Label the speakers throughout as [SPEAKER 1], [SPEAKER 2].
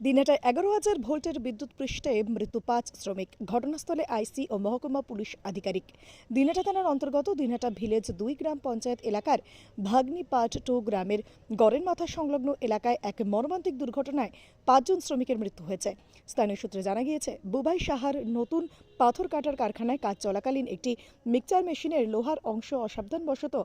[SPEAKER 1] দিনহাটায় 11,000 ভোল্টের বিদ্যুৎ পৃষ্ঠে মৃত্যু 5 শ্রমিক। ঘটনাস্থলে আইসি ও মহকুমা পুলিশ আধিকারিক। দিনহাটা থানার অন্তর্গত দিনহাটা ভিলেজ 2 গ্রাম পঞ্চায়েত এলাকার ভাগ্নিপাট 2 গ্রামের গড়ের মাথা সংলগ্ন এলাকায় এক মর্মান্তিক দুর্ঘটনায় 5 জন শ্রমিকের মৃত্যু হয়েছে। স্থানীয় সূত্রে জানা গিয়েছে, বুবাই সাহার নতুন পাথর কাটার কারখানায় কাজ চলাকালীন একটি মিক্সচার মেশিনের লোহার অংশ অসাবধানবশত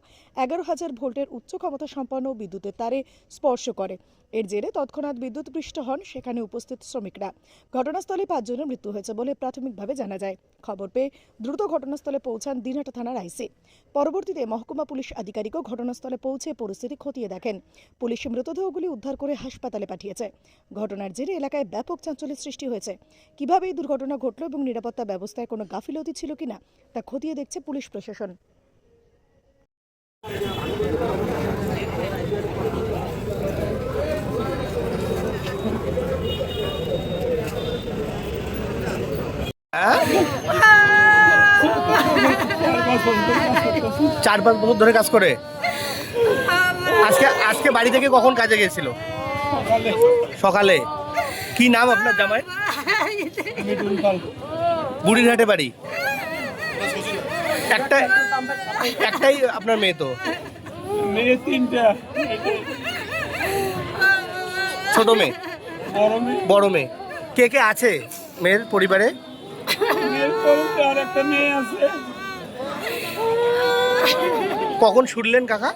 [SPEAKER 1] 11,000 ভোল্টের উচ্চ ক্ষমতা সম্পন্ন বিদ্যুতের তারে স্পর্শ করে। এর জেরে তৎক্ষণাৎ বিদ্যুৎ পৃষ্ঠ হন সেখানে উপস্থিত শ্রমিকরা। ঘটনাস্থলে 5 জনের মৃত্যু হয়েছে বলে প্রাথমিকভাবে জানা যায়। খবর পেয়ে দ্রুত ঘটনাস্থলে পৌঁছান দিনহাটা থানার আইসি। পরবর্তীতে মহকুমা পুলিশ আধিকারিকও ঘটনাস্থলে পৌঁছে পরিস্থিতি খতিয়ে দেখেন। পুলিশ মৃতদেহগুলি উদ্ধার করে হাসপাতালে পাঠিয়েছে। ঘটনার জেরে এলাকায় ব্যাপক চাঞ্চল্যের সৃষ্টি হয়েছে। কিভাবে এই দুর্ঘটনা ঘটল এবং নিরাপত্তা ব্যবস্থায় কোনো গাফিলতি ছিল কিনা তা খতিয়ে দেখছে পুলিশ প্রশাসন।
[SPEAKER 2] চার পাঁচ বছর ধরে কাজ করে। আজকে বাড়ি থেকে কখন কাজে গেছিল? সকালে। কি নাম আপনার জামাই? বুড়িরহাটে বাড়ি। একটাই আপনার মেয়ে? তো
[SPEAKER 3] মেয়ে 3টা।
[SPEAKER 2] ছোট মেয়ে, বড় মেয়ে? কে কে আছে মেয়ের পরিবারে?
[SPEAKER 3] আর একটা মেয়ে আছে।
[SPEAKER 2] কখন শুনলেন কাকা?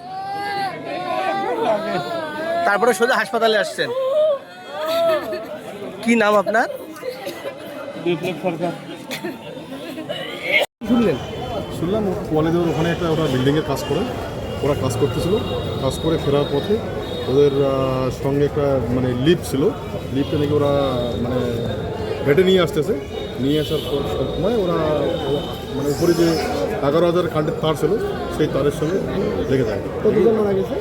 [SPEAKER 2] তারপরে সোজা হাসপাতালে আসছেন। কি নাম আপনার?
[SPEAKER 3] বিপ্লব সরকার।
[SPEAKER 4] শুনলাম কলেজের ওখানে একটা ওরা বিল্ডিংয়ের কাজ করে, ওরা কাজ করতেছিল। কাজ করে ফেরার পথে ওদের সঙ্গে একটা লিফট ছিল, লিফটে নাকি ওরা হেঁটে নিয়ে আসতেছে। নিয়ে আসার পর সময় ওরা উপরে যে 11,000 কারেন্টের তার ছিল সেই তারের সঙ্গে লেগে যায়। কতজন মারা গেছে?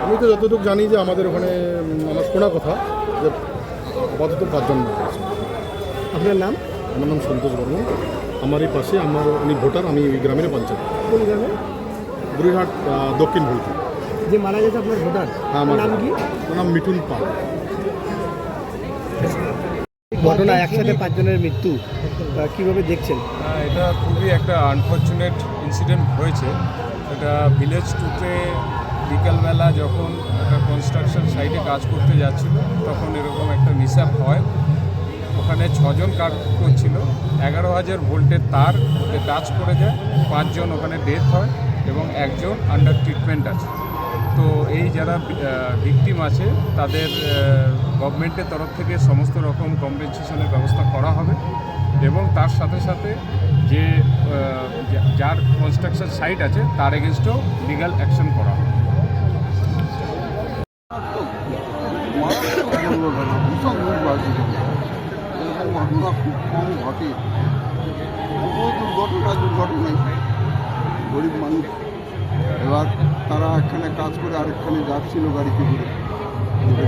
[SPEAKER 4] আমি তো যতটুকু জানি যে আমাদের ওখানে আমার শোনা কথা যে আপাতত 5 জন মারা গেছে।
[SPEAKER 5] আপনার নাম?
[SPEAKER 4] আমার নাম সন্তোষ বর্মন। আমার এই পাশে উনি ভোটার, আমি ওই গ্রামের পঞ্চায়েত।
[SPEAKER 5] কোন গ্রামে?
[SPEAKER 4] বুড়িরহাট দক্ষিণ ভুলকি।
[SPEAKER 5] যে মারা গেছে আপনার ভোটার?
[SPEAKER 4] হ্যাঁ। আমার
[SPEAKER 5] নাম কি?
[SPEAKER 4] ওর নাম মিঠুন পাল।
[SPEAKER 5] ঘটনা একসাথে 5 জনের মৃত্যু, কিভাবে দেখছেন?
[SPEAKER 6] এটা খুবই একটা আনফর্চুনেট ইনসিডেন্ট হয়েছে। এটা ভিলেজ 2-তে বিকালবেলা যখন একটা কনস্ট্রাকশন সাইটে কাজ করতে যাচ্ছিল তখন এরকম একটা মিসঅ্যাপ হয়। ওখানে 6 জন কাজ করছিল। 11,000 ভোল্টের তার ওতে টাচ করে যায়। 5 জন ওখানে ডেথ হয় এবং 1 জন আন্ডার ট্রিটমেন্ট আছে। তো এই যারা ভিকটিম আছে তাদের গভর্নমেন্টের তরফ থেকে সমস্ত রকম কম্পেনসেশনের ব্যবস্থা করা হবে এবং তার সাথে সাথে যে যার কনস্ট্রাকশন সাইট আছে তার এগেনস্টও লিগ্যাল অ্যাকশন করা হবে।
[SPEAKER 7] এরকম ঘটনা খুব কম ঘটে। দুর্ঘটনাই গরিব মানুষ। এবার তারা একখানে কাজ করে আরেকখানে যাচ্ছিল গাড়িতে করে,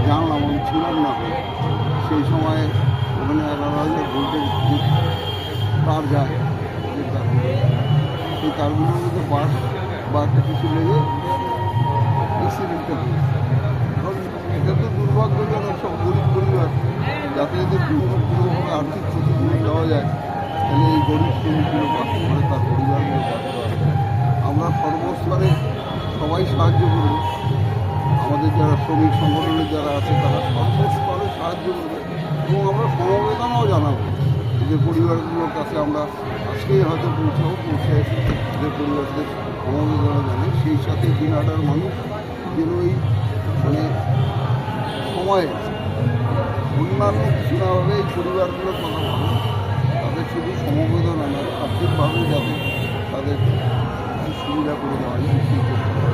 [SPEAKER 7] জানলাম, আমি ছিলাম না সেই সময়। ওখানে 11,000 ভোল্টের তার যায়, সেই তারগুলোর মধ্যে বাস বা একটা কিছু লেগে অ্যাক্সিডেন্টটা হয়েছে। এখন এটা তো দুর্ভাগ্যজনক, সব গরিব পরিবার। যাতে যদি কোনোভাবে আর্থিক ক্ষতিপূরণ দেওয়া যায় তাহলে এই গরিব শ্রমিকগুলো বাঁচতে পারে, তার পরিবারগুলো বাঁচতে পারে। আমরা সর্বস্তরে সবাই সাহায্য করব। আমাদের যারা শ্রমিক সংগঠনের যারা আছে তারা সর্বস্তরে সাহায্য করবে এবং আমরা সমবেদনাও জানাবো। এদের পরিবারগুলোর কাছে আমরা আজকেই হয়তো পৌঁছে এদের পরিবারদের সমবেদনা জানাই। সেই সাথে দিনহাটার মানুষ যেন এই সময়ে অন্যান্য কিছু না ভাবে এই পরিবারগুলোর কথা ভাবে, তাদের শুধু সমবেদনা নয়, আর্থিকভাবে যাতে তাদের সুবিধা করে দেওয়া হয় সেই চেষ্টা করা।